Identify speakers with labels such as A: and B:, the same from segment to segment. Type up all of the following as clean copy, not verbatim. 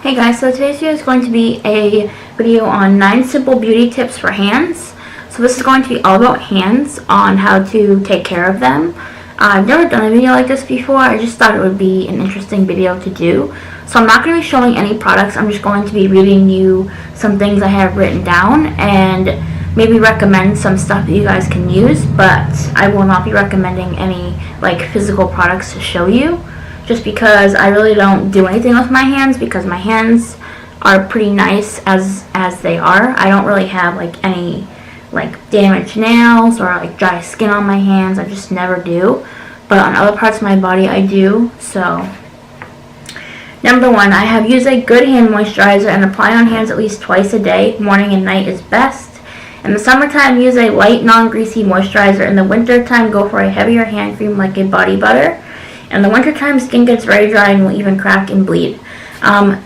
A: Hey guys, so today's video is going to be a video on 9 simple beauty tips for hands. So this is going to be all about hands, on how to take care of them. I've never done a video like this before. I just thought it would be an interesting video to do. So I'm not going to be showing any products. I'm just going to be reading you some things I have written down and maybe recommend some stuff that you guys can use, but I will not be recommending any like physical products to show you, just because I really don't do anything with my hands, because my hands are pretty nice as they are. I don't really have like any like damaged nails or like dry skin on my hands. I just never do, but on other parts of my body I do. So number 1, I have used a good hand moisturizer and apply on hands at least twice a day. Morning and night is best. In the summertime, use a light non-greasy moisturizer. In the wintertime, go for a heavier hand cream like a body butter. In the wintertime, skin gets very dry and will even crack and bleed.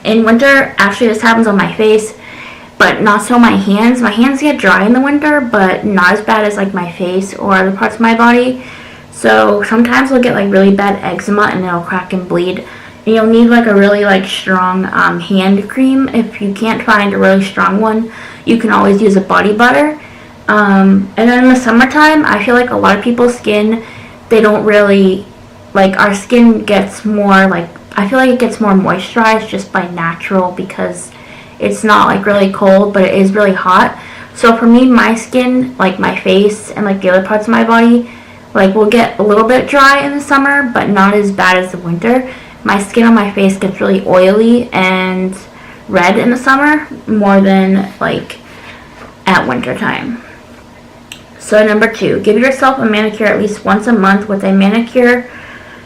A: In winter, actually this happens on my face, but not so my hands. My hands get dry in the winter, but not as bad as like my face or other parts of my body. So sometimes I'll get like really bad eczema and it'll crack and bleed. And you'll need like a really like strong hand cream. If you can't find a really strong one, you can always use a body butter. And then in the summertime, I feel like a lot of people's skin, they don't really, like our skin gets more like, I feel like it gets more moisturized just by natural, because it's not like really cold, but it is really hot. So for me, my skin, like my face and like the other parts of my body, like will get a little bit dry in the summer, but not as bad as the winter. My skin on my face gets really oily and red in the summer, more than like at winter time. So number 2, give yourself a manicure at least once a month. With a manicure,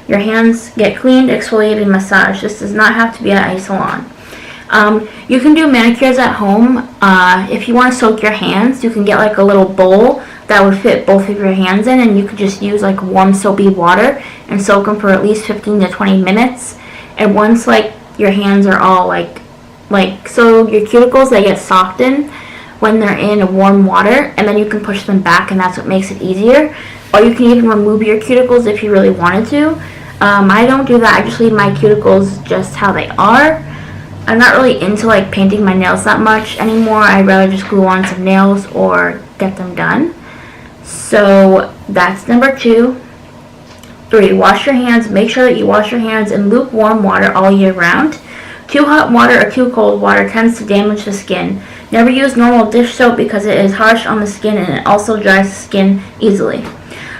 A: your hands get cleaned, exfoliated, and massaged. This does not have to be at a salon. You can do manicures at home. If you want to soak your hands, you can get like a little bowl that would fit both of your hands in, and you could just use like warm soapy water and soak them for at least 15 to 20 minutes. And once like your hands are all like so your cuticles, they get softened when they're in warm water, and then you can push them back, and that's what makes it easier. Or you can even remove your cuticles if you really wanted to. I don't do that. I just leave my cuticles just how they are. I'm not really into like painting my nails that much anymore. I'd rather just glue on some nails or get them done. So that's number 2. 3, wash your hands. Make sure that you wash your hands in lukewarm water all year round. Too hot water or too cold water tends to damage the skin. Never use normal dish soap because it is harsh on the skin and it also dries the skin easily.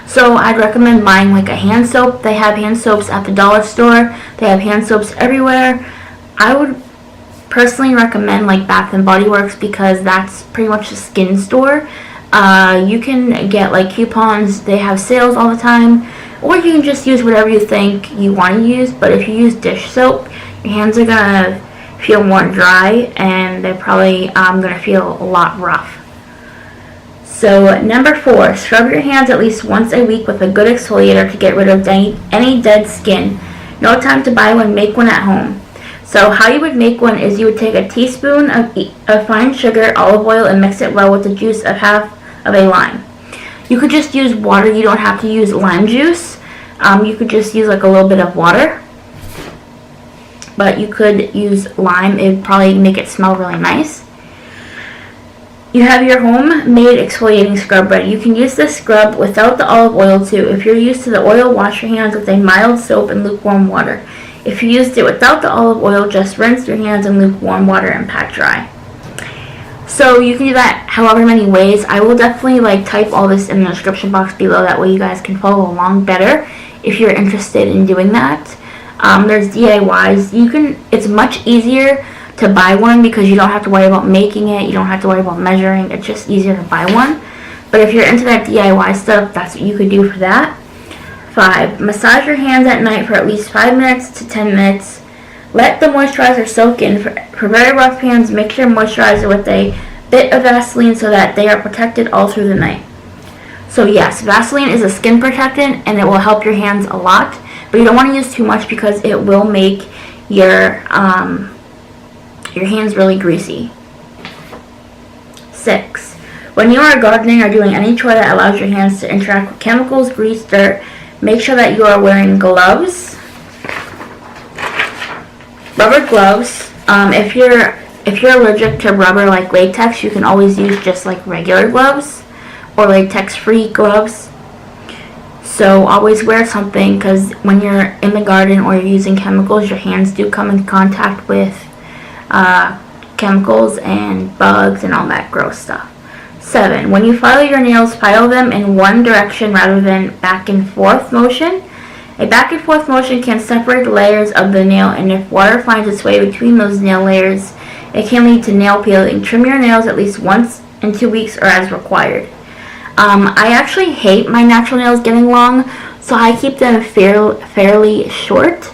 A: So I'd recommend buying like a hand soap. They have hand soaps at the dollar store. They have hand soaps everywhere. I would personally recommend like Bath and Body Works, because that's pretty much a skin store. You can get like coupons. They have sales all the time. Or you can just use whatever you think you want to use. But if you use dish soap, your hands are going to feel more dry, and they're probably going to feel a lot rough. So number 4, scrub your hands at least once a week with a good exfoliator to get rid of any dead skin. No time to buy one, make one at home. So how you would make one is you would take a teaspoon of fine sugar, olive oil, and mix it well with the juice of half of a lime. You could just use water. You don't have to use lime juice. You could just use like a little bit of water. But you could use lime. It would probably make it smell really nice. You have your homemade exfoliating scrub ready. You can use this scrub without the olive oil too. If you're used to the oil, wash your hands with a mild soap and lukewarm water. If you used it without the olive oil, just rinse your hands in lukewarm water and pat dry. So you can do that however many ways. I will definitely like type all this in the description box below. That way you guys can follow along better if you're interested in doing that. There's DIYs. It's much easier to buy one because you don't have to worry about making it. You don't have to worry about measuring. It's just easier to buy one. But if you're into that DIY stuff, that's what you could do for that. 5, massage your hands at night for at least 5 minutes to 10 minutes. Let the moisturizer soak in. For very rough hands, mix your moisturizer with a bit of Vaseline so that they are protected all through the night. So yes, Vaseline is a skin protectant and it will help your hands a lot, but you don't want to use too much because it will make your hands really greasy. 6, when you are gardening or doing any chore that allows your hands to interact with chemicals, grease, dirt, make sure that you are wearing gloves, rubber gloves, If you're allergic to rubber like latex, you can always use just like regular gloves or latex-free gloves. So always wear something, because when you're in the garden or you're using chemicals, your hands do come in contact with chemicals and bugs and all that gross stuff. 7. When you file your nails, file them in one direction rather than back and forth motion. A back and forth motion can separate the layers of the nail, and if water finds its way between those nail layers, it can lead to nail peeling. Trim your nails at least once in 2 weeks or as required. I actually hate my natural nails getting long, so I keep them fairly short.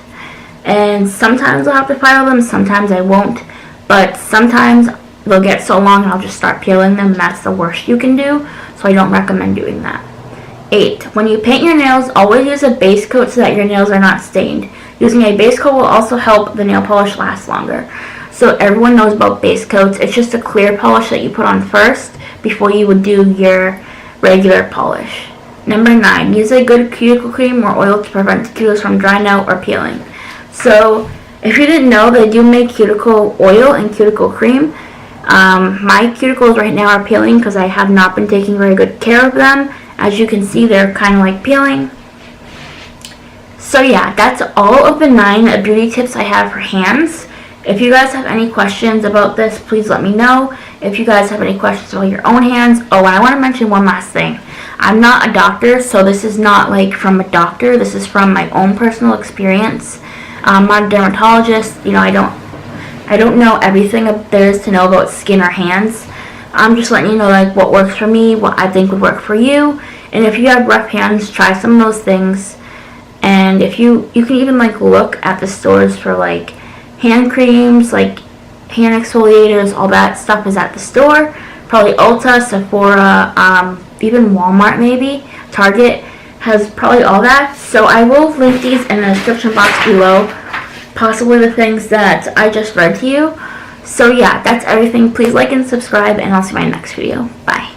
A: And sometimes I'll have to file them, sometimes I won't. But sometimes they'll get so long and I'll just start peeling them, and that's the worst you can do, so I don't recommend doing that. 8. When you paint your nails, always use a base coat so that your nails are not stained. Using a base coat will also help the nail polish last longer. So everyone knows about base coats. It's just a clear polish that you put on first before you would do your regular polish. Number 9. Use a good cuticle cream or oil to prevent the cuticles from drying out or peeling. So if you didn't know, they do make cuticle oil and cuticle cream. My cuticles right now are peeling because I have not been taking very good care of them. As you can see, they're kind of like peeling. So yeah, that's all of the 9 beauty tips I have for hands. If you guys have any questions about this, please let me know. If you guys have any questions about your own hands. Oh, and I want to mention one last thing. I'm not a doctor, so this is not like from a doctor. This is from my own personal experience. I'm not a dermatologist. You know, I don't know everything there is to know about skin or hands. I'm just letting you know like what works for me, what I think would work for you. And if you have rough hands, try some of those things. And if you can even like look at the stores for like hand creams, like hand exfoliators, all that stuff is at the store. Probably Ulta, Sephora, even Walmart maybe. Target has probably all that. So I will link these in the description box below. Possibly the things that I just read to you. So yeah, that's everything. Please like and subscribe, and I'll see you in my next video. Bye.